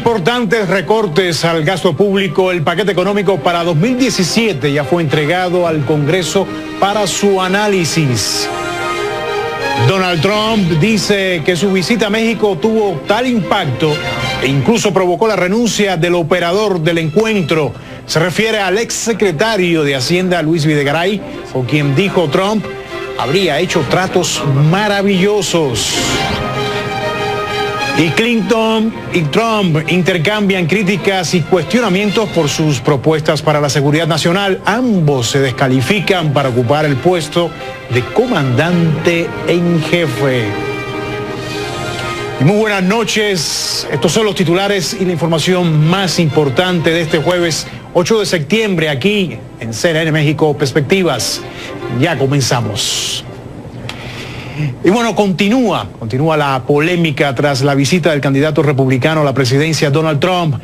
Importantes recortes al gasto público. El paquete económico para 2017 ya fue entregado al Congreso para su análisis. Donald Trump dice que su visita a México tuvo tal impacto e incluso provocó la renuncia del operador del encuentro. Se refiere al exsecretario de Hacienda, Luis Videgaray, con quien dijo Trump habría hecho tratos maravillosos. Y Clinton y Trump intercambian críticas y cuestionamientos por sus propuestas para la seguridad nacional. Ambos se descalifican para ocupar el puesto de comandante en jefe. Y muy buenas noches. Estos son los titulares y la información más importante de este jueves 8 de septiembre aquí en CNN México Perspectivas. Ya comenzamos. Y bueno, continúa la polémica tras la visita del candidato republicano a la presidencia, Donald Trump.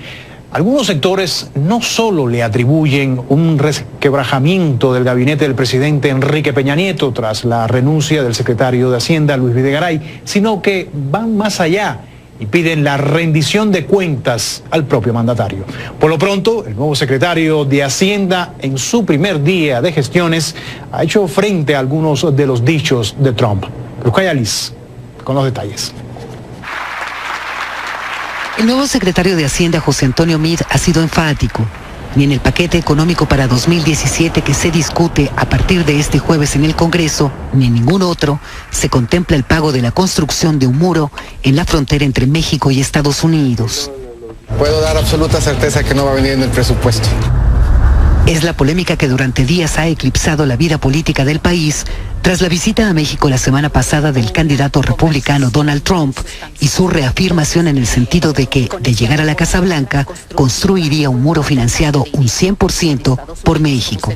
Algunos sectores no solo le atribuyen un resquebrajamiento del gabinete del presidente Enrique Peña Nieto tras la renuncia del secretario de Hacienda, Luis Videgaray, sino que van más allá y piden la rendición de cuentas al propio mandatario. Por lo pronto, el nuevo secretario de Hacienda, en su primer día de gestiones, ha hecho frente a algunos de los dichos de Trump. Lucaya Liz, con los detalles. El nuevo secretario de Hacienda, José Antonio Meade, ha sido enfático. Ni en el paquete económico para 2017 que se discute a partir de este jueves en el Congreso, ni en ningún otro, se contempla el pago de la construcción de un muro en la frontera entre México y Estados Unidos. Puedo dar absoluta certeza que no va a venir en el presupuesto. Es la polémica que durante días ha eclipsado la vida política del país tras la visita a México la semana pasada del candidato republicano Donald Trump y su reafirmación en el sentido de que, de llegar a la Casa Blanca, construiría un muro financiado un 100% por México.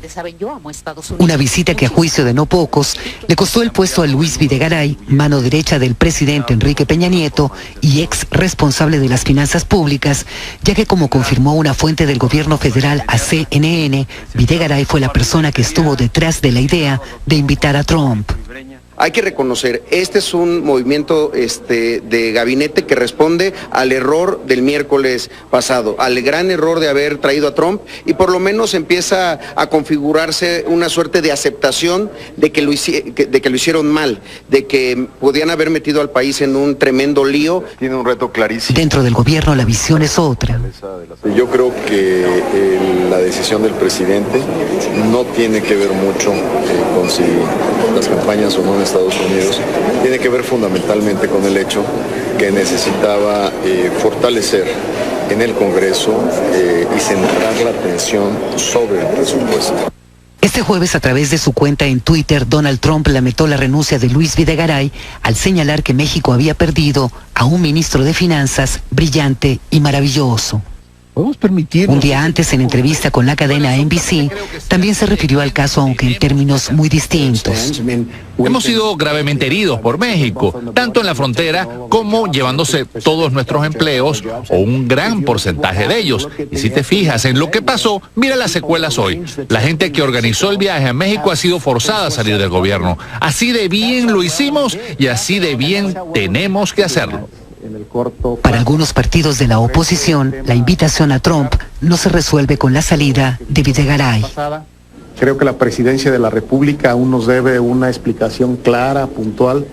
Una visita que a juicio de no pocos le costó el puesto a Luis Videgaray, mano derecha del presidente Enrique Peña Nieto y ex responsable de las finanzas públicas, ya que como confirmó una fuente del gobierno federal a CNN, Videgaray fue la persona que estuvo detrás de la idea de invitar a Trump. Hay que reconocer, este es un movimiento de gabinete que responde al error del miércoles pasado, al gran error de haber traído a Trump, y por lo menos empieza a configurarse una suerte de aceptación de que lo hicieron mal, de que podían haber metido al país en un tremendo lío. Tiene un reto clarísimo. Dentro del gobierno la visión es otra. Yo creo que la decisión del presidente no tiene que ver mucho con si las campañas o no en Estados Unidos, tiene que ver fundamentalmente con el hecho que necesitaba fortalecer en el Congreso y centrar la atención sobre el presupuesto. Este jueves, a través de su cuenta en Twitter, Donald Trump lamentó la renuncia de Luis Videgaray al señalar que México había perdido a un ministro de Finanzas brillante y maravilloso. Un día antes, en entrevista con la cadena NBC, también se refirió al caso, aunque en términos muy distintos. Hemos sido gravemente heridos por México, tanto en la frontera como llevándose todos nuestros empleos o un gran porcentaje de ellos. Y si te fijas en lo que pasó, mira las secuelas hoy. La gente que organizó el viaje a México ha sido forzada a salir del gobierno. Así de bien lo hicimos y así de bien tenemos que hacerlo. Para algunos partidos de la oposición, la invitación a Trump no se resuelve con la salida de Videgaray. Creo que la presidencia de la República aún nos debe una explicación clara, puntual,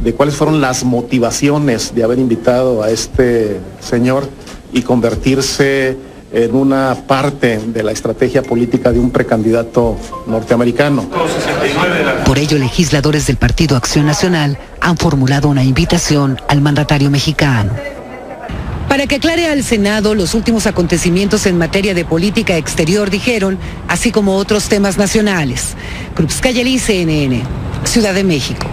de cuáles fueron las motivaciones de haber invitado a este señor y convertirse en una parte de la estrategia política de un precandidato norteamericano. Por ello, legisladores del Partido Acción Nacional han formulado una invitación al mandatario mexicano. Para que aclare al Senado los últimos acontecimientos en materia de política exterior, dijeron, así como otros temas nacionales. Cruz Cayeli, CNN, Ciudad de México.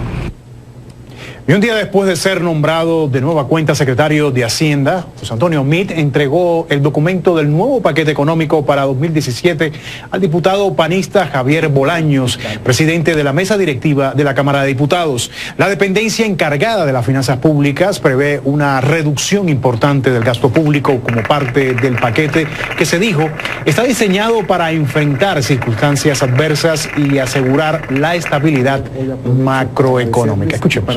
Y un día después de ser nombrado de nueva cuenta secretario de Hacienda, José Antonio Meade entregó el documento del nuevo paquete económico para 2017 al diputado panista Javier Bolaños, presidente de la mesa directiva de la Cámara de Diputados. La dependencia encargada de las finanzas públicas prevé una reducción importante del gasto público como parte del paquete que, se dijo, está diseñado para enfrentar circunstancias adversas y asegurar la estabilidad macroeconómica. Escuchemos.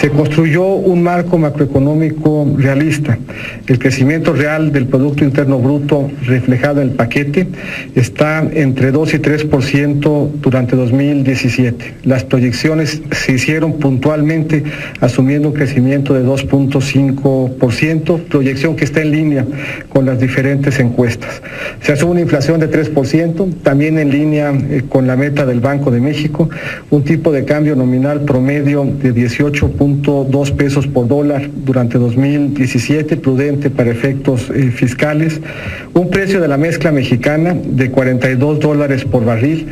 Se construyó un marco macroeconómico realista. El crecimiento real del Producto Interno Bruto reflejado en el paquete está entre 2 y 3% durante 2017. Las proyecciones se hicieron puntualmente asumiendo un crecimiento de 2.5%, proyección que está en línea con las diferentes encuestas. Se asume una inflación de 3%, también en línea con la meta del Banco de México, un tipo de cambio nominal promedio de 18.2 pesos por dólar durante 2017, prudente para efectos fiscales, un precio de la mezcla mexicana de $42 por barril.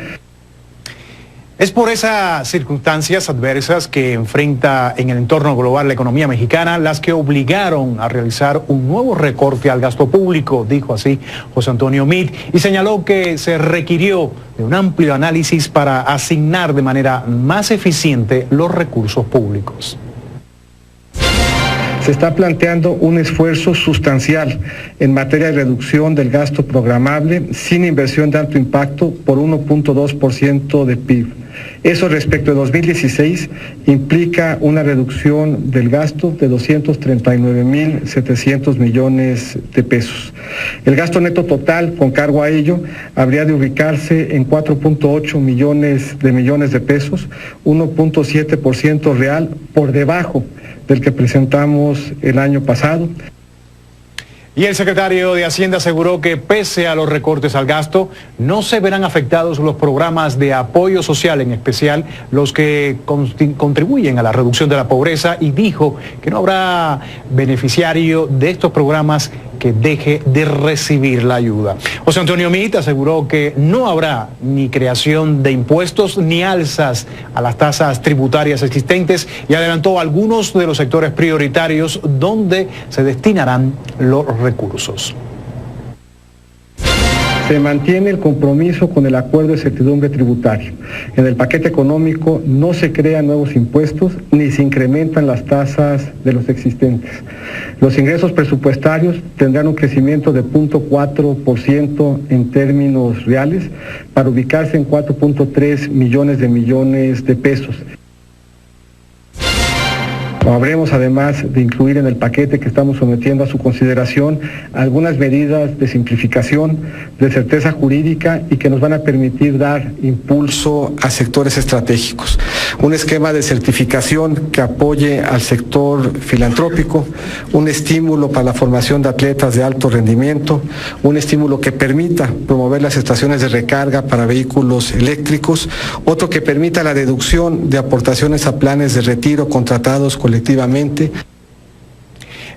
Es por esas circunstancias adversas que enfrenta en el entorno global la economía mexicana las que obligaron a realizar un nuevo recorte al gasto público, dijo así José Antonio Meade, y señaló que se requirió de un amplio análisis para asignar de manera más eficiente los recursos públicos. Se está planteando un esfuerzo sustancial en materia de reducción del gasto programable sin inversión de alto impacto por 1.2% de PIB. Eso respecto de 2016 implica una reducción del gasto de 239.700 millones de pesos. El gasto neto total con cargo a ello habría de ubicarse en 4.8 millones de pesos, 1.7% real por debajo del que presentamos el año pasado. Y el secretario de Hacienda aseguró que pese a los recortes al gasto, no se verán afectados los programas de apoyo social, en especial los que contribuyen a la reducción de la pobreza, y dijo que no habrá beneficiario de estos programas que deje de recibir la ayuda. José Antonio Meade aseguró que no habrá ni creación de impuestos ni alzas a las tasas tributarias existentes y adelantó algunos de los sectores prioritarios donde se destinarán los recursos. Se mantiene el compromiso con el acuerdo de certidumbre tributaria. En el paquete económico no se crean nuevos impuestos ni se incrementan las tasas de los existentes. Los ingresos presupuestarios tendrán un crecimiento de 0.4% en términos reales para ubicarse en 4.3 millones de pesos. Habremos además de incluir en el paquete que estamos sometiendo a su consideración algunas medidas de simplificación, de certeza jurídica y que nos van a permitir dar impulso a sectores estratégicos. Un esquema de certificación que apoye al sector filantrópico, un estímulo para la formación de atletas de alto rendimiento, un estímulo que permita promover las estaciones de recarga para vehículos eléctricos, otro que permita la deducción de aportaciones a planes de retiro contratados colectivamente.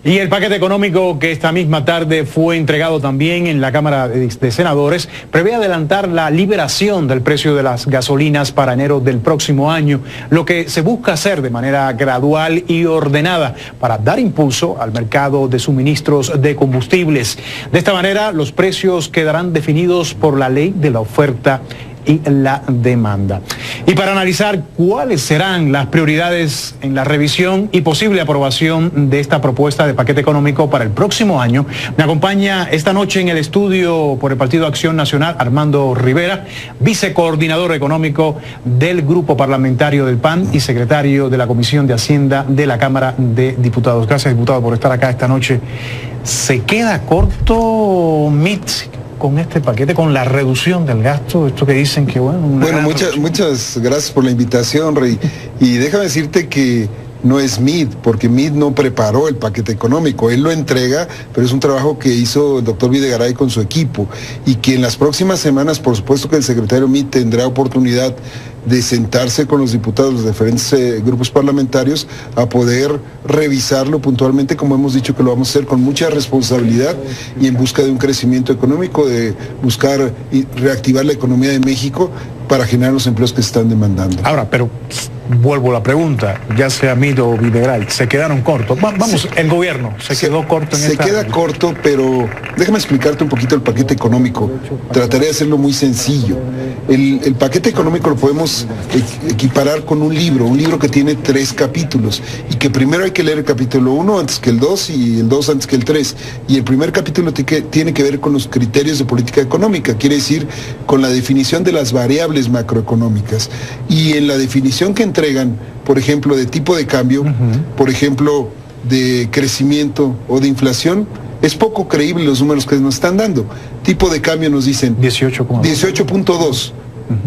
Y el paquete económico que esta misma tarde fue entregado también en la Cámara de Senadores prevé adelantar la liberación del precio de las gasolinas para enero del próximo año, lo que se busca hacer de manera gradual y ordenada para dar impulso al mercado de suministros de combustibles. De esta manera, los precios quedarán definidos por la ley de la oferta y la demanda. Y para analizar cuáles serán las prioridades en la revisión y posible aprobación de esta propuesta de paquete económico para el próximo año, me acompaña esta noche en el estudio por el Partido Acción Nacional Armando Rivera, vicecoordinador económico del Grupo Parlamentario del PAN y secretario de la Comisión de Hacienda de la Cámara de Diputados. Gracias, diputado, por estar acá esta noche. ¿Se queda corto MIT con este paquete, con la reducción del gasto? Esto que dicen que bueno... Muchas gracias por la invitación, Rey. Y déjame decirte que no es Meade, porque Meade no preparó el paquete económico, él lo entrega, pero es un trabajo que hizo el doctor Videgaray con su equipo, y que en las próximas semanas, por supuesto que el secretario Meade tendrá oportunidad de sentarse con los diputados de los diferentes grupos parlamentarios a poder revisarlo puntualmente, como hemos dicho que lo vamos a hacer con mucha responsabilidad y en busca de un crecimiento económico, de buscar y reactivar la economía de México para generar los empleos que se están demandando. Ahora, pero vuelvo a la pregunta, ya sea Meade o Videgaray, ¿se quedaron cortos? Vamos, el gobierno se quedó corto en esta... Se queda corto, pero déjame explicarte un poquito el paquete económico. Trataré de hacerlo muy sencillo. El paquete económico lo podemos podemos equiparar con un libro que tiene 3 capítulos y que primero hay que leer el capítulo 1 antes que el 2 y el 2 antes que el 3. Y el primer capítulo tiene que ver con los criterios de política económica, quiere decir con la definición de las variables macroeconómicas. Y en la definición que entregan, por ejemplo, de tipo de cambio, por ejemplo, de crecimiento o de inflación, es poco creíble los números que nos están dando. Tipo de cambio nos dicen 18.2.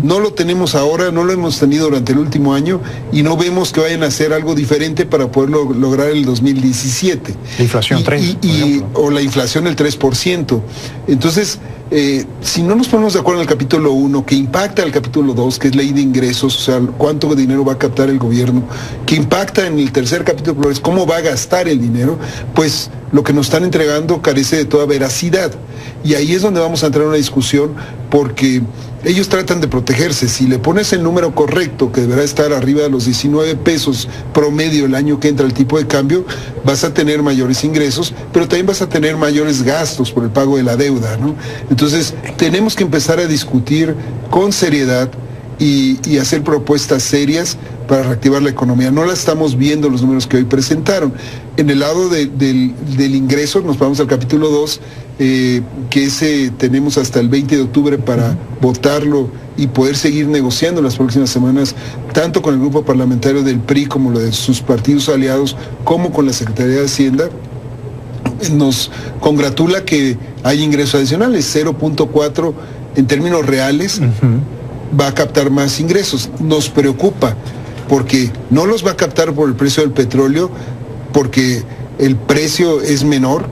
No lo tenemos ahora, no lo hemos tenido durante el último año y no vemos que vayan a hacer algo diferente para poderlo lograr el 2017. La inflación 3, o la inflación el 3%. Entonces, si no nos ponemos de acuerdo en el capítulo 1, que impacta el capítulo 2, que es ley de ingresos, o sea, cuánto dinero va a captar el gobierno, que impacta en el tercer capítulo, es cómo va a gastar el dinero, pues lo que nos están entregando carece de toda veracidad. Y ahí es donde vamos a entrar en una discusión, porque ellos tratan de protegerse. Si le pones el número correcto, que deberá estar arriba de los 19 pesos promedio el año que entra el tipo de cambio, vas a tener mayores ingresos, pero también vas a tener mayores gastos por el pago de la deuda, ¿no? Entonces, tenemos que empezar a discutir con seriedad y hacer propuestas serias para reactivar la economía. No la estamos viendo los números que hoy presentaron. En el lado del ingreso, nos vamos al capítulo 2, que tenemos hasta el 20 de octubre para votarlo y poder seguir negociando en las próximas semanas, tanto con el grupo parlamentario del PRI como lo de sus partidos aliados, como con la Secretaría de Hacienda. Nos congratula que hay ingresos adicionales, 0.4 en términos reales, va a captar más ingresos. Nos preocupa porque no los va a captar por el precio del petróleo, porque el precio es menor,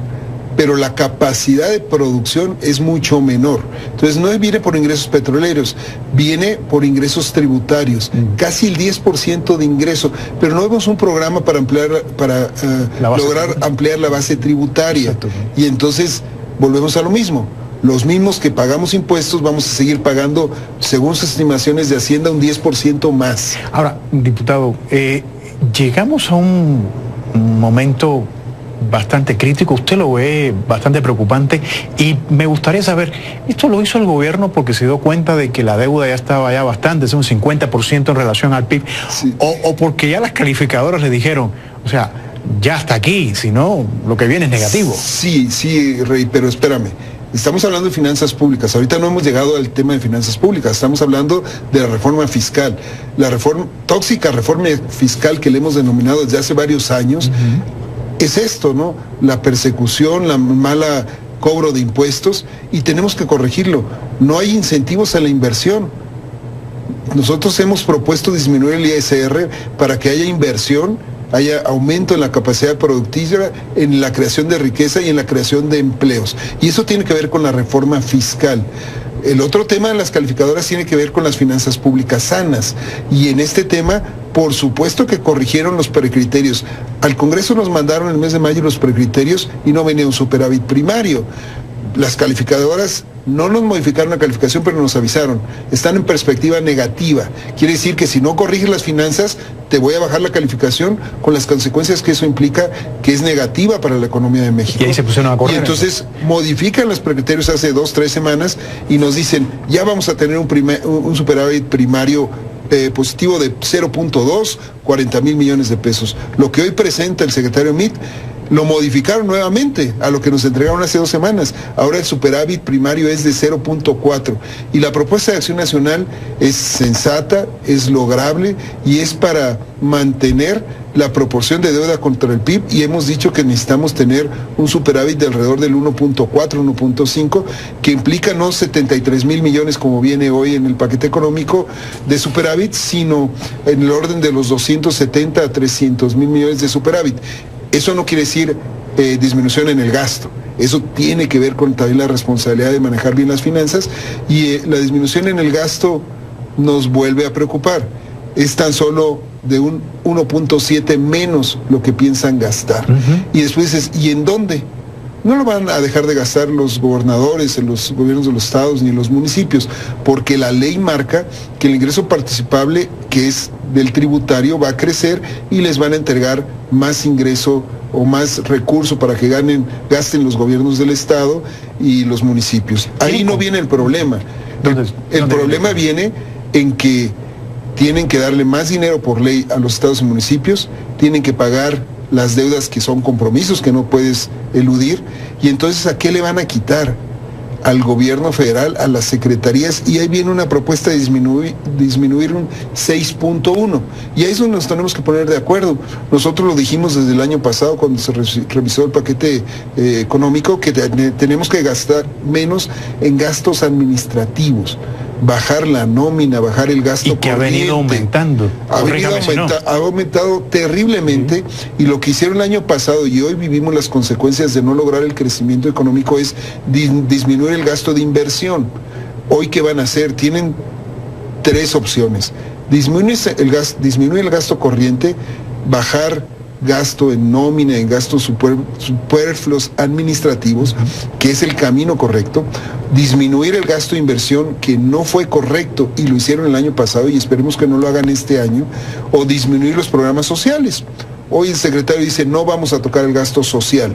pero la capacidad de producción es mucho menor. Entonces no viene por ingresos petroleros, viene por ingresos tributarios, casi el 10% de ingreso, pero no vemos un programa para lograr ampliar la base tributaria. Exacto. Y entonces volvemos a lo mismo. Los mismos que pagamos impuestos vamos a seguir pagando, según sus estimaciones de Hacienda, un 10% más. Ahora, diputado, llegamos a un momento bastante crítico, usted lo ve bastante preocupante y me gustaría saber, ¿esto lo hizo el gobierno porque se dio cuenta de que la deuda ya estaba ya bastante, es un 50% en relación al PIB, sí, o porque ya las calificadoras le dijeron, o sea, ya hasta aquí, si no, lo que viene es negativo? Sí, Rey, pero espérame. Estamos hablando de finanzas públicas. Ahorita no hemos llegado al tema de finanzas públicas. Estamos hablando de la reforma fiscal. La tóxica reforma fiscal que le hemos denominado desde hace varios años, es esto, ¿no? La persecución, la mala cobro de impuestos, y tenemos que corregirlo. No hay incentivos a la inversión. Nosotros hemos propuesto disminuir el ISR para que haya inversión, haya aumento en la capacidad productiva, en la creación de riqueza y en la creación de empleos. Y eso tiene que ver con la reforma fiscal. El otro tema de las calificadoras tiene que ver con las finanzas públicas sanas. Y en este tema, por supuesto que corrigieron los precriterios. Al Congreso nos mandaron el mes de mayo los precriterios y no venía un superávit primario. Las calificadoras no nos modificaron la calificación, pero nos avisaron. Están en perspectiva negativa. Quiere decir que si no corriges las finanzas, te voy a bajar la calificación, con las consecuencias que eso implica, que es negativa para la economía de México. Y ahí se pusieron a correr. Y entonces modifican los precriterios hace 2-3 semanas y nos dicen, ya vamos a tener un superávit primario positivo de 0.2, 40 mil millones de pesos. Lo que hoy presenta el secretario Mitt, lo modificaron nuevamente a lo que nos entregaron hace 2 semanas. Ahora el superávit primario es de 0.4. Y la propuesta de Acción Nacional es sensata, es lograble y es para mantener la proporción de deuda contra el PIB, y hemos dicho que necesitamos tener un superávit de alrededor del 1.4, 1.5, que implica no 73 mil millones como viene hoy en el paquete económico de superávit, sino en el orden de los 270 a 300 mil millones de superávit. Eso no quiere decir disminución en el gasto. Eso tiene que ver con también la responsabilidad de manejar bien las finanzas, y la disminución en el gasto nos vuelve a preocupar. Es tan solo de un 1.7 menos lo que piensan gastar. Y después dices, ¿y en dónde? No lo van a dejar de gastar los gobernadores, en los gobiernos de los estados ni en los municipios, porque la ley marca que el ingreso participable, que es del tributario, va a crecer y les van a entregar más ingreso o más recurso para que gasten los gobiernos del estado y los municipios. Ahí no viene el problema. El problema viene en que tienen que darle más dinero por ley a los estados y municipios, tienen que pagar las deudas que son compromisos que no puedes eludir, y entonces ¿a qué le van a quitar? Al gobierno federal, a las secretarías, y ahí viene una propuesta de disminuir un 6.1, y ahí es donde nos tenemos que poner de acuerdo. Nosotros lo dijimos desde el año pasado cuando se revisó el paquete económico, que tenemos que gastar menos en gastos administrativos, bajar la nómina, bajar el gasto corriente. Y que ha venido aumentando. Ha aumentado terriblemente, y lo que hicieron el año pasado, y hoy vivimos las consecuencias de no lograr el crecimiento económico, es disminuir el gasto de inversión. Hoy, ¿qué van a hacer? Tienen tres opciones: disminuir el gasto corriente, bajar gasto en nómina, en gastos superfluos administrativos, que es el camino correcto, disminuir el gasto de inversión, que no fue correcto y lo hicieron el año pasado y esperemos que no lo hagan este año, o disminuir los programas sociales. Hoy el secretario dice no vamos a tocar el gasto social,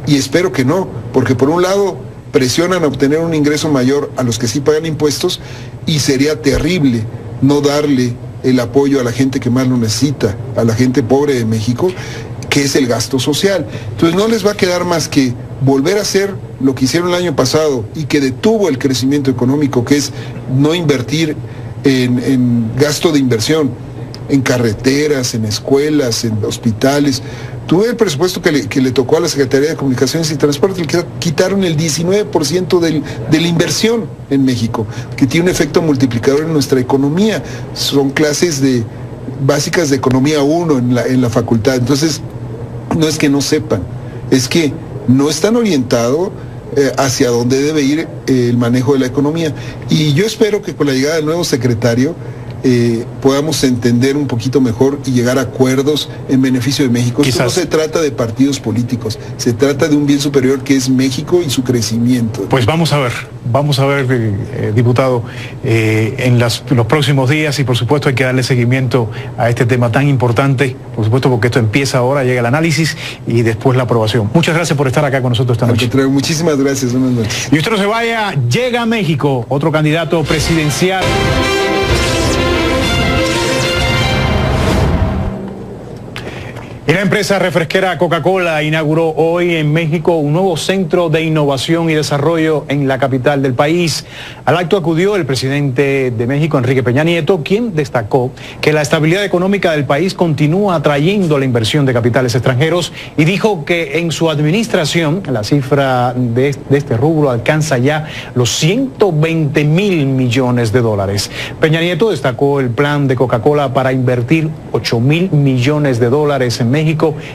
y espero que no, porque por un lado presionan a obtener un ingreso mayor a los que sí pagan impuestos, y sería terrible no darle el apoyo a la gente que más lo necesita, a la gente pobre de México, que es el gasto social. Entonces no les va a quedar más que volver a hacer lo que hicieron el año pasado y que detuvo el crecimiento económico, que es no invertir en gasto de inversión, en carreteras, en escuelas, en hospitales. Tuve el presupuesto que le tocó a la Secretaría de Comunicaciones y Transporte, que quitaron el 19% de la inversión en México, que tiene un efecto multiplicador en nuestra economía. Son clases básicas de economía 1 en la facultad. Entonces, no es que no sepan, es que no están orientados hacia dónde debe ir el manejo de la economía. Y yo espero que con la llegada del nuevo secretario podamos entender un poquito mejor y llegar a acuerdos en beneficio de México. Esto no se trata de partidos políticos, se trata de un bien superior que es México y su crecimiento. Pues vamos a ver, diputado, en los próximos días, y por supuesto hay que darle seguimiento a este tema tan importante, por supuesto porque esto empieza ahora, llega el análisis y después la aprobación. Muchas gracias por estar acá con nosotros esta noche. Muchísimas gracias, buenas noches. Y usted no se vaya, llega a México otro candidato presidencial. Y la empresa refresquera Coca-Cola inauguró hoy en México un nuevo centro de innovación y desarrollo en la capital del país. Al acto acudió el presidente de México, Enrique Peña Nieto, quien destacó que la estabilidad económica del país continúa atrayendo la inversión de capitales extranjeros y dijo que en su administración la cifra de este rubro alcanza ya los 120,000 millones de dólares. Peña Nieto destacó el plan de Coca-Cola para invertir 8,000 millones de dólares en México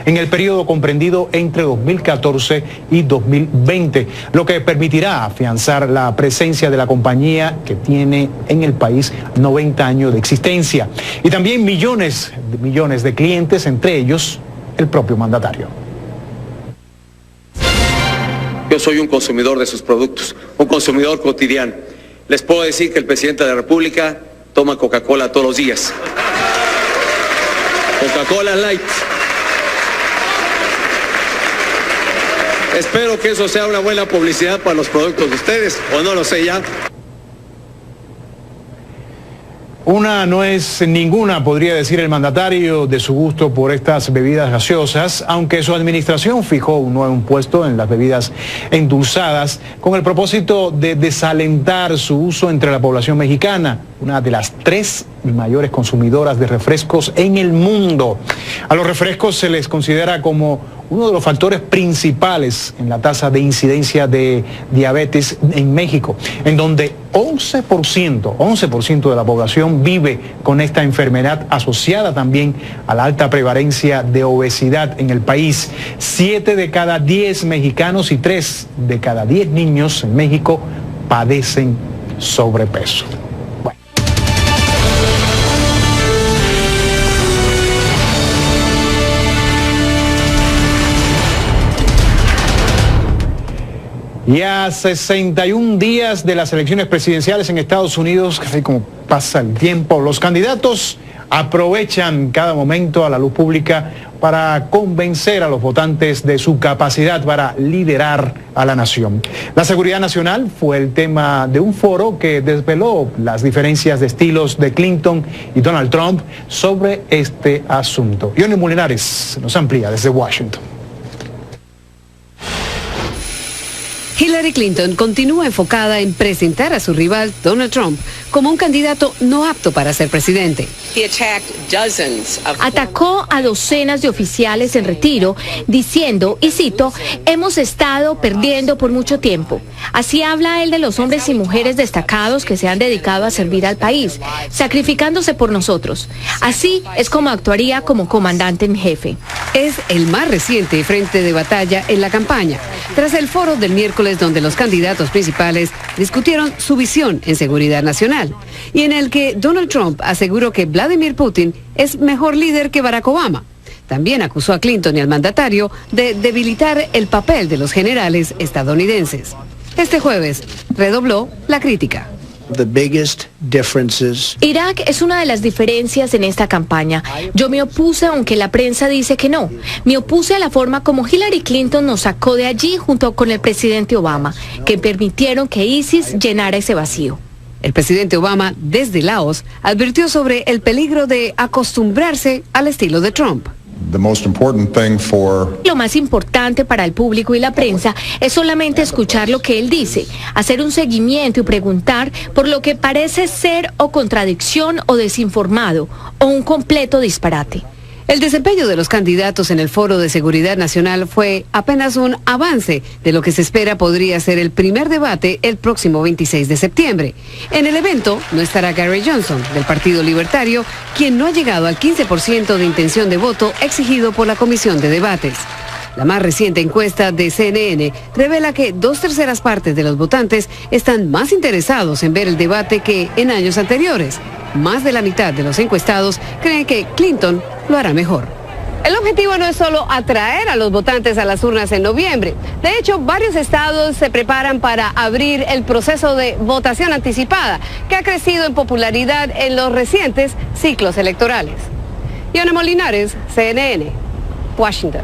en el periodo comprendido entre 2014 y 2020, lo que permitirá afianzar la presencia de la compañía, que tiene en el país 90 años de existencia, y también millones de clientes, entre ellos el propio mandatario. Yo soy un consumidor de sus productos, un consumidor cotidiano. Les puedo decir que el presidente de la República toma Coca-Cola todos los días. Coca-Cola Light. Espero que eso sea una buena publicidad para los productos de ustedes, o no lo sé ya. Una no es ninguna, podría decir el mandatario, de su gusto por estas bebidas gaseosas, aunque su administración fijó un nuevo impuesto en las bebidas endulzadas con el propósito de desalentar su uso entre la población mexicana, una de las 3 mayores consumidoras de refrescos en el mundo. A los refrescos se les considera como uno de los factores principales en la tasa de incidencia de diabetes en México, en donde 11% de la población vive con esta enfermedad, asociada también a la alta prevalencia de obesidad en el país. 7 de cada 10 mexicanos y 3 de cada 10 niños en México padecen sobrepeso. Y a 61 días de las elecciones presidenciales en Estados Unidos, así como pasa el tiempo, los candidatos aprovechan cada momento a la luz pública para convencer a los votantes de su capacidad para liderar a la nación. La seguridad nacional fue el tema de un foro que desveló las diferencias de estilos de Clinton y Donald Trump sobre este asunto. Johnny Mulinares nos amplía desde Washington. Hillary Clinton continúa enfocada en presentar a su rival Donald Trump como un candidato no apto para ser presidente. Atacó a docenas de oficiales en retiro diciendo, y cito, hemos estado perdiendo por mucho tiempo. Así habla él de los hombres y mujeres destacados que se han dedicado a servir al país, sacrificándose por nosotros. Así es como actuaría como comandante en jefe. Es el más reciente frente de batalla en la campaña, tras el foro del miércoles donde los candidatos principales discutieron su visión en seguridad nacional y en el que Donald Trump aseguró que Vladimir Putin es mejor líder que Barack Obama. También acusó a Clinton y al mandatario de debilitar el papel de los generales estadounidenses. Este jueves redobló la crítica. Irak es una de las diferencias en esta campaña. Yo me opuse, aunque la prensa dice que no. Me opuse a la forma como Hillary Clinton nos sacó de allí junto con el presidente Obama, que permitieron que ISIS llenara ese vacío. El presidente Obama, desde Laos, advirtió sobre el peligro de acostumbrarse al estilo de Trump. Lo más importante para el público y la prensa es solamente escuchar lo que él dice, hacer un seguimiento y preguntar por lo que parece ser o contradicción o desinformado o un completo disparate. El desempeño de los candidatos en el Foro de Seguridad Nacional fue apenas un avance de lo que se espera podría ser el primer debate el próximo 26 de septiembre. En el evento no estará Gary Johnson, del Partido Libertario, quien no ha llegado al 15% de intención de voto exigido por la Comisión de Debates. La más reciente encuesta de CNN revela que 2/3 partes de los votantes están más interesados en ver el debate que en años anteriores. Más de la mitad de los encuestados creen que Clinton lo hará mejor. El objetivo no es solo atraer a los votantes a las urnas en noviembre. De hecho, varios estados se preparan para abrir el proceso de votación anticipada, que ha crecido en popularidad en los recientes ciclos electorales. Johnny Mulinares, CNN, Washington.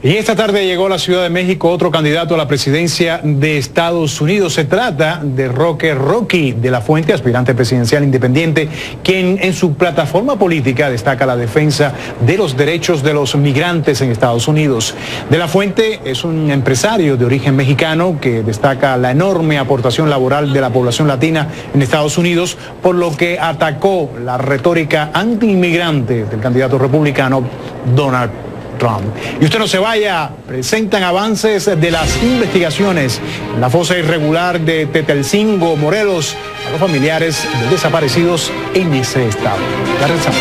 Y esta tarde llegó a la Ciudad de México otro candidato a la presidencia de Estados Unidos. Se trata de Rocky de la Fuente, aspirante presidencial independiente, quien en su plataforma política destaca la defensa de los derechos de los migrantes en Estados Unidos. De la Fuente es un empresario de origen mexicano que destaca la enorme aportación laboral de la población latina en Estados Unidos, por lo que atacó la retórica antiinmigrante del candidato republicano Donald Trump. Y usted no se vaya, presentan avances de las investigaciones en la fosa irregular de Tetelcingo, Morelos, a los familiares de desaparecidos en ese estado. Ya regresamos.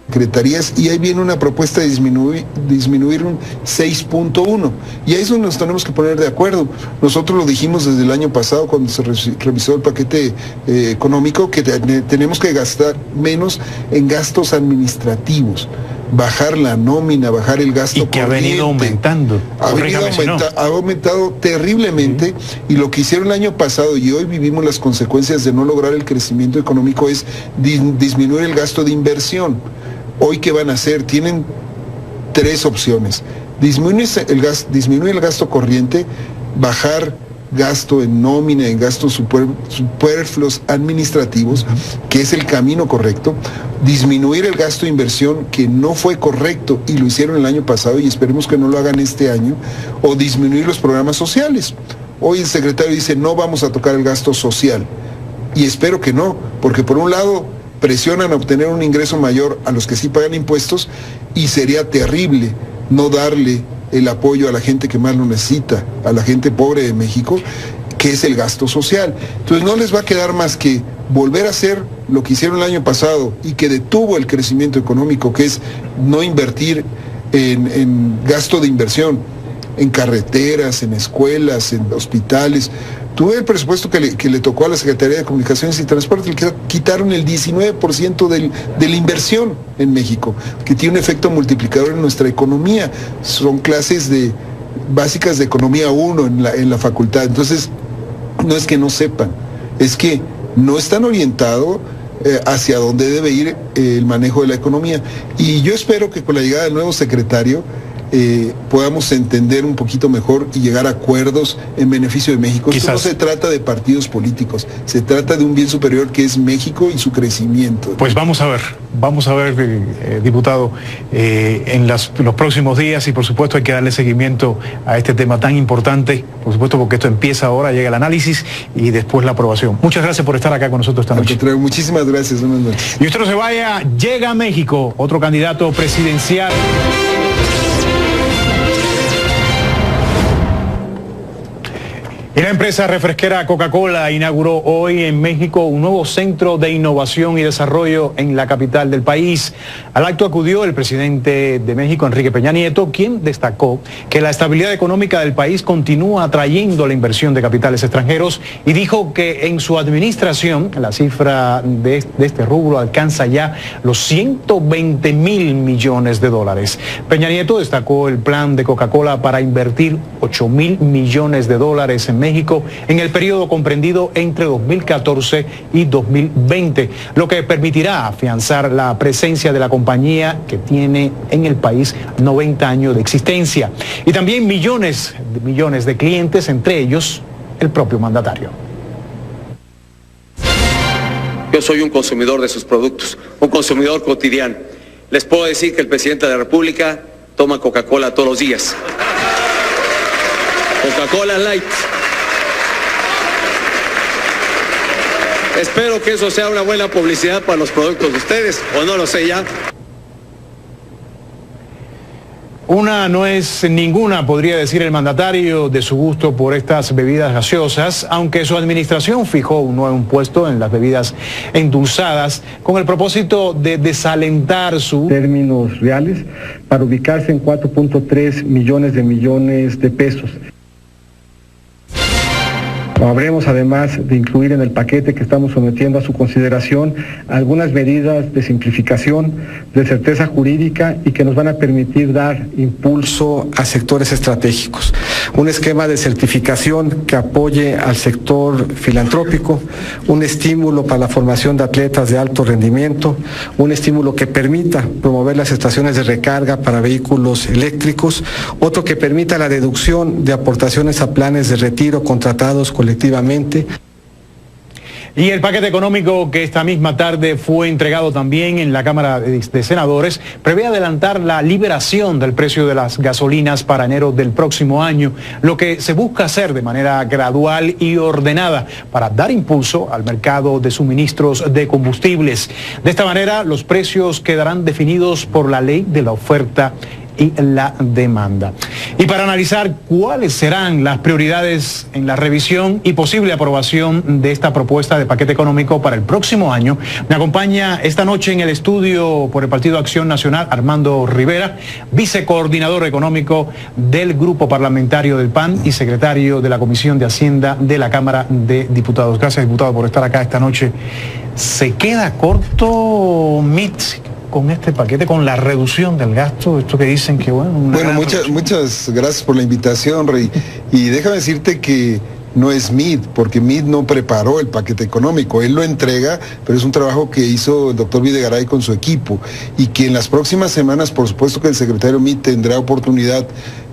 Secretarías, y ahí viene una propuesta de disminuir un 6.1, y ahí es donde nos tenemos que poner de acuerdo. Nosotros lo dijimos desde el año pasado cuando se revisó el paquete económico, que tenemos que gastar menos en gastos administrativos, bajar la nómina, bajar el gasto corriente. Y que ha venido aumentando. Ha aumentado terriblemente, y lo que hicieron el año pasado y hoy vivimos las consecuencias de no lograr el crecimiento económico es disminuir el gasto de inversión. Hoy, ¿qué van a hacer? Tienen tres opciones: disminuir el gasto corriente, bajar gasto en nómina, en gastos superfluos administrativos, que es el camino correcto, disminuir el gasto de inversión, que no fue correcto y lo hicieron el año pasado y esperemos que no lo hagan este año, o disminuir los programas sociales. Hoy el secretario dice no vamos a tocar el gasto social, y espero que no, porque por un lado presionan a obtener un ingreso mayor a los que sí pagan impuestos, y sería terrible no darle el apoyo a la gente que más lo necesita, a la gente pobre de México, que es el gasto social. Entonces no les va a quedar más que volver a hacer lo que hicieron el año pasado y que detuvo el crecimiento económico, que es no invertir en gasto de inversión, en carreteras, en escuelas, en hospitales. Tuve el presupuesto que le tocó a la Secretaría de Comunicaciones y Transporte, que quitaron el 19% de la inversión en México, que tiene un efecto multiplicador en nuestra economía. Son clases de básicas de economía 1 en la facultad. Entonces, no es que no sepan, es que no están orientados hacia dónde debe ir el manejo de la economía. Y yo espero que con la llegada del nuevo secretario podamos entender un poquito mejor y llegar a acuerdos en beneficio de México. Esto no se trata de partidos políticos, se trata de un bien superior que es México y su crecimiento. Pues vamos a ver, diputado, en los próximos días, y por supuesto hay que darle seguimiento a este tema tan importante, por supuesto porque esto empieza ahora, llega el análisis y después la aprobación. Muchas gracias por estar acá con nosotros esta noche. Muchísimas gracias, buenas noches. Y usted no se vaya, llega a México, otro candidato presidencial. Y la empresa refresquera Coca-Cola inauguró hoy en México un nuevo centro de innovación y desarrollo en la capital del país. Al acto acudió el presidente de México, Enrique Peña Nieto, quien destacó que la estabilidad económica del país continúa atrayendo la inversión de capitales extranjeros y dijo que en su administración la cifra de este rubro alcanza ya los 120.000 millones de dólares. Peña Nieto destacó el plan de Coca-Cola para invertir 8.000 millones de dólares en México en el periodo comprendido entre 2014 y 2020, lo que permitirá afianzar la presencia de la compañía que tiene en el país 90 años de existencia y también millones de clientes, entre ellos el propio mandatario. Yo soy un consumidor de sus productos, un consumidor cotidiano. Les puedo decir que el presidente de la República toma Coca-Cola todos los días. Coca-Cola Light. Espero que eso sea una buena publicidad para los productos de ustedes, o no lo sé ya. Una no es ninguna, podría decir el mandatario, de su gusto por estas bebidas gaseosas, aunque su administración fijó un nuevo impuesto en las bebidas endulzadas con el propósito de desalentar su... términos reales, para ubicarse en 4.3 millones de pesos. Habremos además de incluir en el paquete que estamos sometiendo a su consideración algunas medidas de simplificación, de certeza jurídica y que nos van a permitir dar impulso a sectores estratégicos. Un esquema de certificación que apoye al sector filantrópico, un estímulo para la formación de atletas de alto rendimiento, un estímulo que permita promover las estaciones de recarga para vehículos eléctricos, otro que permita la deducción de aportaciones a planes de retiro contratados colectivamente. Y el paquete económico que esta misma tarde fue entregado también en la Cámara de Senadores prevé adelantar la liberación del precio de las gasolinas para enero del próximo año, lo que se busca hacer de manera gradual y ordenada para dar impulso al mercado de suministros de combustibles. De esta manera, los precios quedarán definidos por la ley de la oferta y la demanda. Y para analizar cuáles serán las prioridades en la revisión y posible aprobación de esta propuesta de paquete económico para el próximo año, me acompaña esta noche en el estudio por el Partido Acción Nacional Armando Rivera, vicecoordinador económico del Grupo Parlamentario del PAN y secretario de la Comisión de Hacienda de la Cámara de Diputados. Gracias, diputado, por estar acá esta noche. ¿Se queda corto MIT con este paquete, con la reducción del gasto? Esto que dicen que bueno... Muchas gracias por la invitación, Rey. Y déjame decirte que no es MID, porque MID no preparó el paquete económico, él lo entrega, pero es un trabajo que hizo el doctor Videgaray con su equipo, y que en las próximas semanas, por supuesto que el secretario MID tendrá oportunidad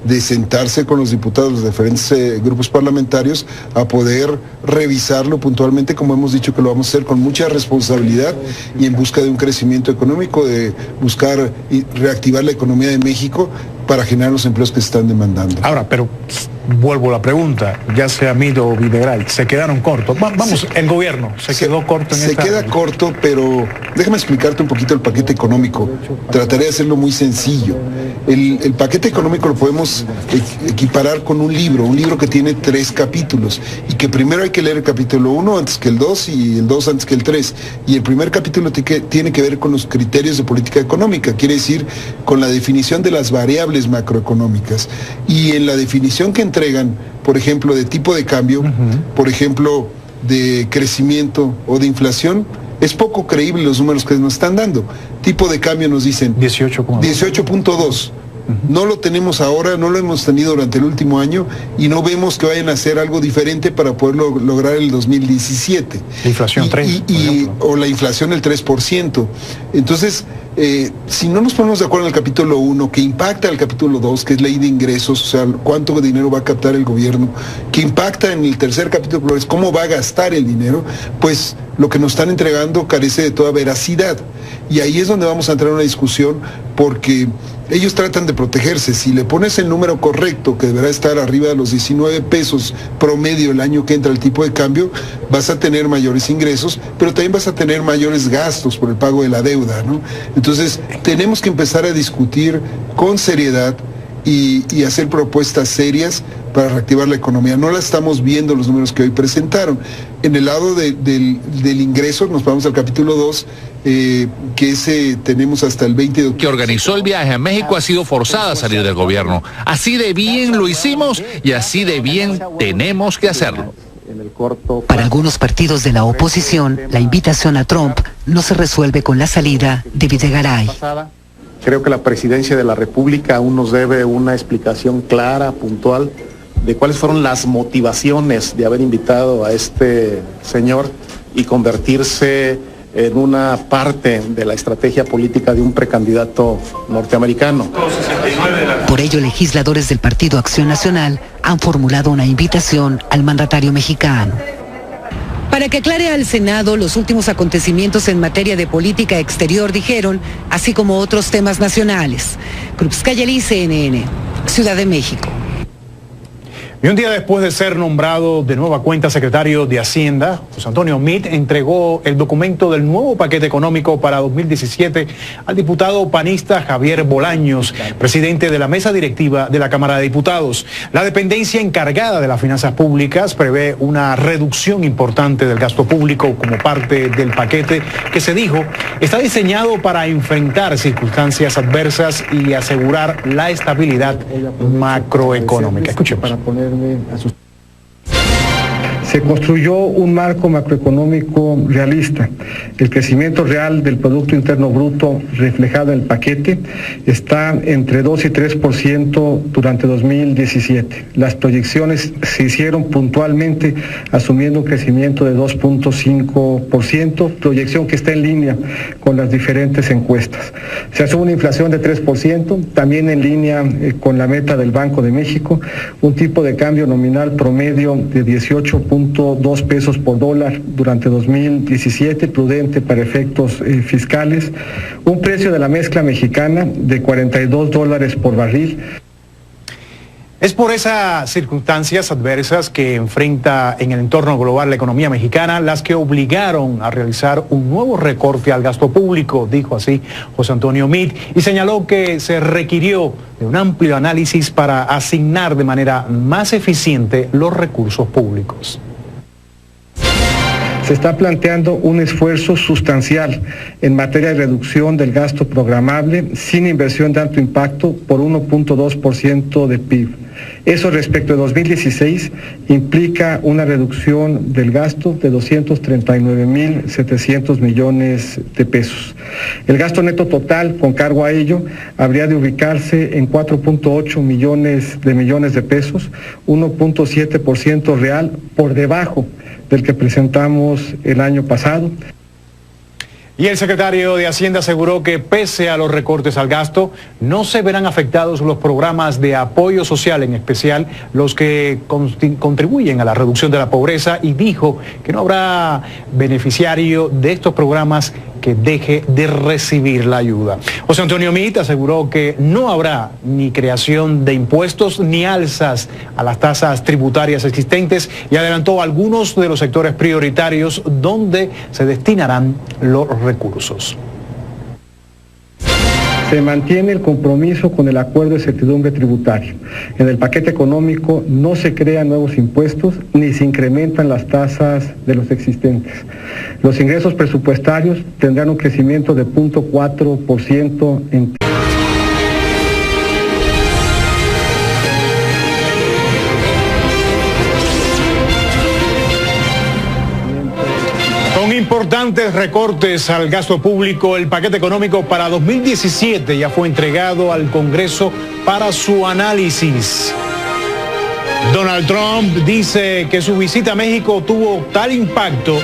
de sentarse con los diputados de los diferentes grupos parlamentarios a poder revisarlo puntualmente, como hemos dicho que lo vamos a hacer con mucha responsabilidad y en busca de un crecimiento económico, de buscar y reactivar la economía de México para generar los empleos que se están demandando. Ahora, pero vuelvo a la pregunta, ya sea Mido o Videgaray, ¿se quedaron cortos? Vamos, el gobierno se quedó corto en esta... Se queda corto, pero déjame explicarte un poquito el paquete económico. Trataré de hacerlo muy sencillo. El paquete económico lo podemos equiparar con un libro que tiene 3 capítulos, y que primero hay que leer el capítulo 1 antes que el 2 y el 2 antes que el 3. Y el primer capítulo tiene que ver con los criterios de política económica, quiere decir con la definición de las variables macroeconómicas. Y en la definición que entregan, por ejemplo, de tipo de cambio, por ejemplo, de crecimiento o de inflación, es poco creíble los números que nos están dando. Tipo de cambio nos dicen 18.2. No lo tenemos ahora, no lo hemos tenido durante el último año y no vemos que vayan a hacer algo diferente para poderlo lograr el 2017. La inflación 3, o la inflación el 3%. Entonces, si no nos ponemos de acuerdo en el capítulo 1, que impacta al capítulo 2, que es ley de ingresos, o sea, cuánto dinero va a captar el gobierno, que impacta en el tercer capítulo, es cómo va a gastar el dinero, pues lo que nos están entregando carece de toda veracidad. Y ahí es donde vamos a entrar en una discusión, porque ellos tratan de protegerse. Si le pones el número correcto, que deberá estar arriba de los 19 pesos promedio el año que entra el tipo de cambio, vas a tener mayores ingresos, pero también vas a tener mayores gastos por el pago de la deuda, ¿no? Entonces, tenemos que empezar a discutir con seriedad y hacer propuestas serias para reactivar la economía. No la estamos viendo los números que hoy presentaron. En el lado del ingreso, nos vamos al capítulo 2, que ese tenemos hasta el 20 de octubre. Que organizó el viaje a México ha sido forzada a salir del gobierno. Así de bien lo hicimos y así de bien tenemos que hacerlo. Para algunos partidos de la oposición, la invitación a Trump no se resuelve con la salida de Videgaray. Creo que la presidencia de la República aún nos debe una explicación clara, puntual, de cuáles fueron las motivaciones de haber invitado a este señor y convertirse en una parte de la estrategia política de un precandidato norteamericano. Por ello, legisladores del Partido Acción Nacional han formulado una invitación al mandatario mexicano. Para que aclare al Senado los últimos acontecimientos en materia de política exterior, dijeron, así como otros temas nacionales. Cruz Cayeli, CNN, Ciudad de México. Y un día después de ser nombrado de nueva cuenta secretario de Hacienda, José Antonio Meade entregó el documento del nuevo paquete económico para 2017 al diputado panista Javier Bolaños, presidente de la mesa directiva de la Cámara de Diputados. La dependencia encargada de las finanzas públicas prevé una reducción importante del gasto público como parte del paquete que se dijo está diseñado para enfrentar circunstancias adversas y asegurar la estabilidad macroeconómica. Escuchemos. Se construyó un marco macroeconómico realista. El crecimiento real del Producto Interno Bruto reflejado en el paquete está entre 2 y 3% durante 2017. Las proyecciones se hicieron puntualmente asumiendo un crecimiento de 2.5%, proyección que está en línea con las diferentes encuestas. Se asume una inflación de 3%, también en línea con la meta del Banco de México, un tipo de cambio nominal promedio de 18.2 pesos por dólar durante 2017, prudente para efectos fiscales, un precio de la mezcla mexicana de $42 por barril. Es por esas circunstancias adversas que enfrenta en el entorno global la economía mexicana las que obligaron a realizar un nuevo recorte al gasto público, dijo así José Antonio Meade, y señaló que se requirió de un amplio análisis para asignar de manera más eficiente los recursos públicos. Se está planteando un esfuerzo sustancial en materia de reducción del gasto programable sin inversión de alto impacto por 1.2% de PIB. Eso respecto de 2016 implica una reducción del gasto de 239.700 millones de pesos. El gasto neto total con cargo a ello habría de ubicarse en 4.8 millones de pesos, 1.7% real por debajo del que presentamos el año pasado. Y el secretario de Hacienda aseguró que pese a los recortes al gasto, no se verán afectados los programas de apoyo social, en especial los que contribuyen a la reducción de la pobreza, y dijo que no habrá beneficiario de estos programas que deje de recibir la ayuda. José Antonio Meade aseguró que no habrá ni creación de impuestos ni alzas a las tasas tributarias existentes y adelantó algunos de los sectores prioritarios donde se destinarán los recursos. Se mantiene el compromiso con el acuerdo de certidumbre tributaria. En el paquete económico no se crean nuevos impuestos ni se incrementan las tasas de los existentes. Los ingresos presupuestarios tendrán un crecimiento de 0.4% en Importantes recortes al gasto público. El paquete económico para 2017 ya fue entregado al Congreso para su análisis. Donald Trump dice que su visita a México tuvo tal impacto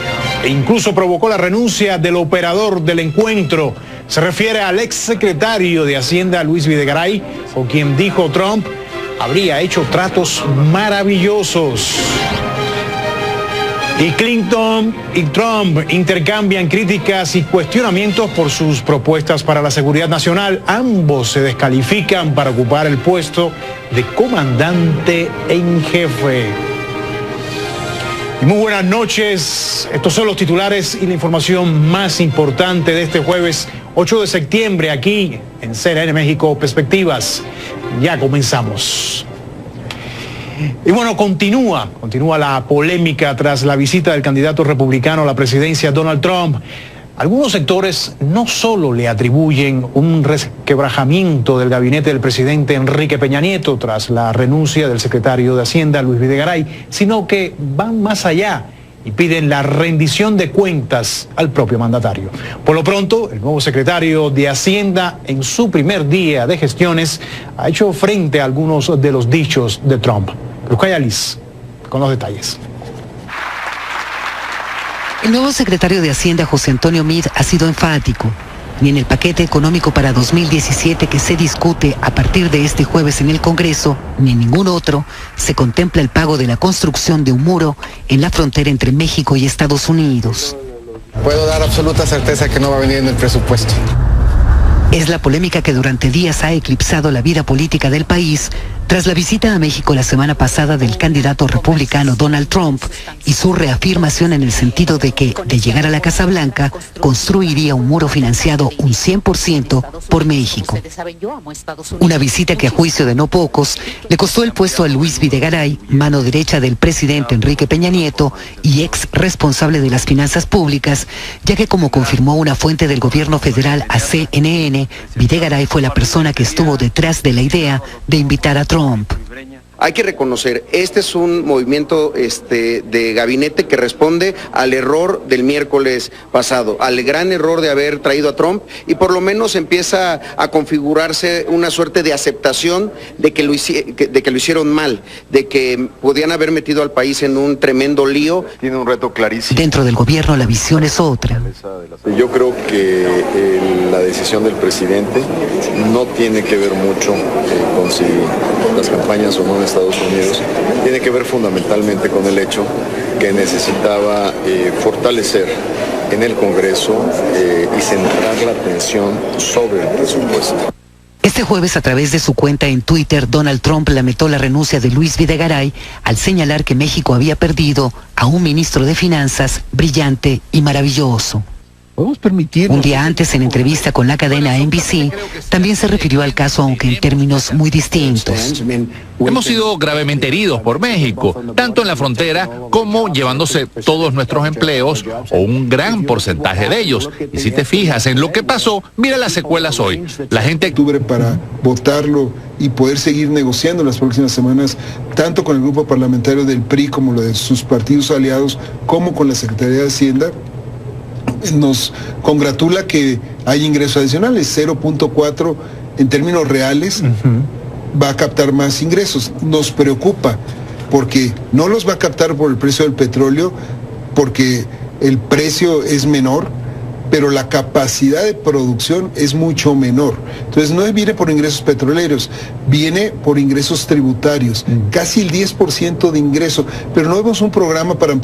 e incluso provocó la renuncia del operador del encuentro. Se refiere al exsecretario de Hacienda, Luis Videgaray, con quien dijo Trump habría hecho tratos maravillosos. Y Clinton y Trump intercambian críticas y cuestionamientos por sus propuestas para la seguridad nacional. Ambos se descalifican para ocupar el puesto de comandante en jefe. Y muy buenas noches. Estos son los titulares y la información más importante de este jueves 8 de septiembre aquí en CNN México Perspectivas. Ya comenzamos. Y bueno, continúa la polémica tras la visita del candidato republicano a la presidencia, Donald Trump. Algunos sectores no solo le atribuyen un resquebrajamiento del gabinete del presidente Enrique Peña Nieto tras la renuncia del secretario de Hacienda, Luis Videgaray, sino que van más allá y piden la rendición de cuentas al propio mandatario. Por lo pronto, el nuevo secretario de Hacienda, en su primer día de gestiones, ha hecho frente a algunos de los dichos de Trump. Lucay Alice, con los detalles. El nuevo secretario de Hacienda, José Antonio Meade, ha sido enfático. Ni en el paquete económico para 2017 que se discute a partir de este jueves en el Congreso, ni en ningún otro, se contempla el pago de la construcción de un muro en la frontera entre México y Estados Unidos. Puedo dar absoluta certeza que no va a venir en el presupuesto. Es la polémica que durante días ha eclipsado la vida política del país tras la visita a México la semana pasada del candidato republicano Donald Trump y su reafirmación en el sentido de que, de llegar a la Casa Blanca, construiría un muro financiado un 100% por México. Una visita que a juicio de no pocos le costó el puesto a Luis Videgaray, mano derecha del presidente Enrique Peña Nieto y ex responsable de las finanzas públicas, ya que como confirmó una fuente del gobierno federal a CNN, Videgaray fue la persona que estuvo detrás de la idea de invitar a Trump. Hay que reconocer, este es un movimiento de gabinete que responde al error del miércoles pasado, al gran error de haber traído a Trump, y por lo menos empieza a configurarse una suerte de aceptación de que lo hicieron mal, de que podían haber metido al país en un tremendo lío. Tiene un reto clarísimo. Dentro del gobierno la visión es otra. Yo creo que la decisión del presidente no tiene que ver mucho con si las campañas o no en Estados Unidos, tiene que ver fundamentalmente con el hecho que necesitaba fortalecer en el Congreso y centrar la atención sobre el presupuesto. Este jueves, a través de su cuenta en Twitter, Donald Trump lamentó la renuncia de Luis Videgaray al señalar que México había perdido a un ministro de Finanzas brillante y maravilloso. Un día antes, en entrevista con la cadena NBC, también se refirió al caso, aunque en términos muy distintos. Hemos sido gravemente heridos por México, tanto en la frontera como llevándose todos nuestros empleos o un gran porcentaje de ellos. Y si te fijas en lo que pasó, mira las secuelas hoy. La gente para votarlo y poder seguir negociando en las próximas semanas, tanto con el grupo parlamentario del PRI como lo de sus partidos aliados, como con la Secretaría de Hacienda. Nos congratula que hay ingresos adicionales, 0.4 en términos reales, va a captar más ingresos. Nos preocupa porque no los va a captar por el precio del petróleo, porque el precio es menor, pero la capacidad de producción es mucho menor. Entonces no viene por ingresos petroleros, viene por ingresos tributarios, casi el 10% de ingreso, pero no vemos un programa para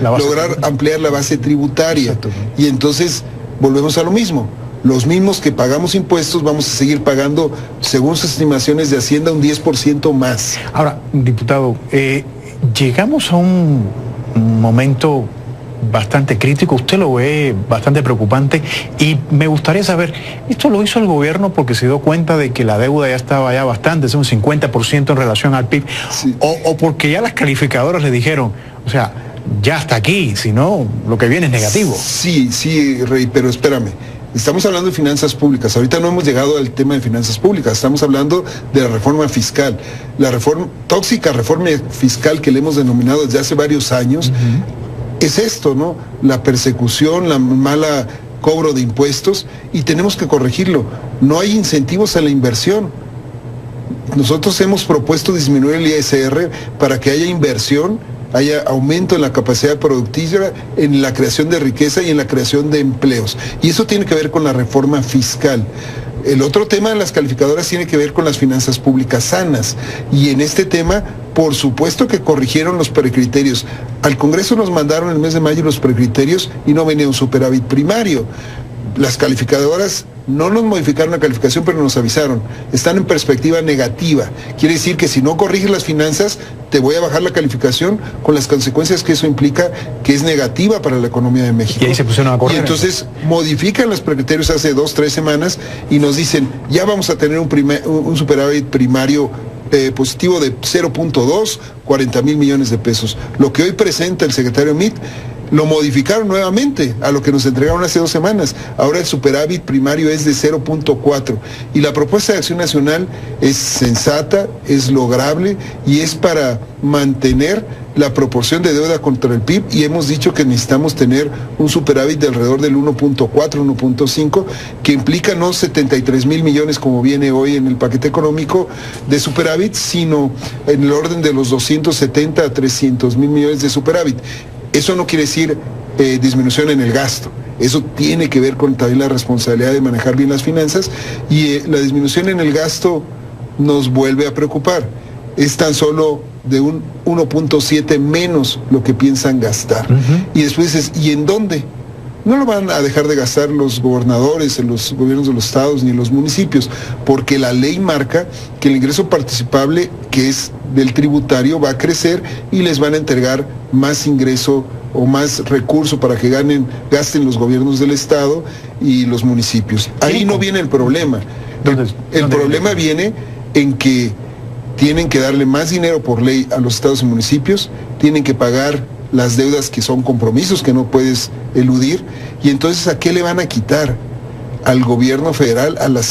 lograr ampliar la base tributaria. Y entonces volvemos a lo mismo. Los mismos que pagamos impuestos vamos a seguir pagando, según sus estimaciones de Hacienda, un 10% más. Ahora, diputado, llegamos a un momento bastante crítico, usted lo ve bastante preocupante, y me gustaría saber, ¿esto lo hizo el gobierno porque se dio cuenta de que la deuda ya estaba ya bastante, es un 50% en relación al PIB, sí, o porque ya las calificadoras le dijeron, o sea, ya hasta aquí, si no, lo que viene es negativo? Sí, Rey, pero espérame. Estamos hablando de finanzas públicas. Ahorita no hemos llegado al tema de finanzas públicas. Estamos hablando de la reforma fiscal. La tóxica reforma fiscal que le hemos denominado desde hace varios años, es esto, ¿no? La persecución, la mala cobro de impuestos, y tenemos que corregirlo. No hay incentivos a la inversión. nosotros hemos propuesto disminuir el ISR para que haya inversión, haya aumento en la capacidad productiva, en la creación de riqueza y en la creación de empleos. Y eso tiene que ver con la reforma fiscal. El otro tema de las calificadoras tiene que ver con las finanzas públicas sanas. Y en este tema, por supuesto que corrigieron los precriterios. Al Congreso nos mandaron en el mes de mayo los precriterios y no venía un superávit primario. Las calificadoras no nos modificaron la calificación, pero nos avisaron. Están en perspectiva negativa. Quiere decir que si no corriges las finanzas, te voy a bajar la calificación con las consecuencias que eso implica, que es negativa para la economía de México. Y ahí se pusieron a correr. Y entonces modifican los precriterios hace 2-3 semanas y nos dicen, ya vamos a tener un superávit primario positivo de 0.2, 40,000 millones de pesos. Lo que hoy presenta el secretario Mitt, lo modificaron nuevamente a lo que nos entregaron hace 2 semanas. Ahora el superávit primario es de 0.4 y la propuesta de Acción Nacional es sensata, es lograble y es para mantener la proporción de deuda contra el PIB, y hemos dicho que necesitamos tener un superávit de alrededor del 1.4, 1.5, que implica no 73,000 millones como viene hoy en el paquete económico de superávit, sino en el orden de los 270 a 300,000 millones de superávit. Eso no quiere decir disminución en el gasto. Eso tiene que ver con también la responsabilidad de manejar bien las finanzas, y la disminución en el gasto nos vuelve a preocupar. Es tan solo de un 1.7 menos lo que piensan gastar. Y después dices, ¿y en dónde? No lo van a dejar de gastar los gobernadores, en los gobiernos de los estados ni en los municipios, porque la ley marca que el ingreso participable, que es del tributario, va a crecer y les van a entregar más ingreso o más recurso para que gasten los gobiernos del estado y los municipios. Ahí no viene el problema. El problema viene en que tienen que darle más dinero por ley a los estados y municipios, tienen que pagar las deudas que son compromisos que no puedes eludir, y entonces ¿a qué le van a quitar? Al gobierno federal, a la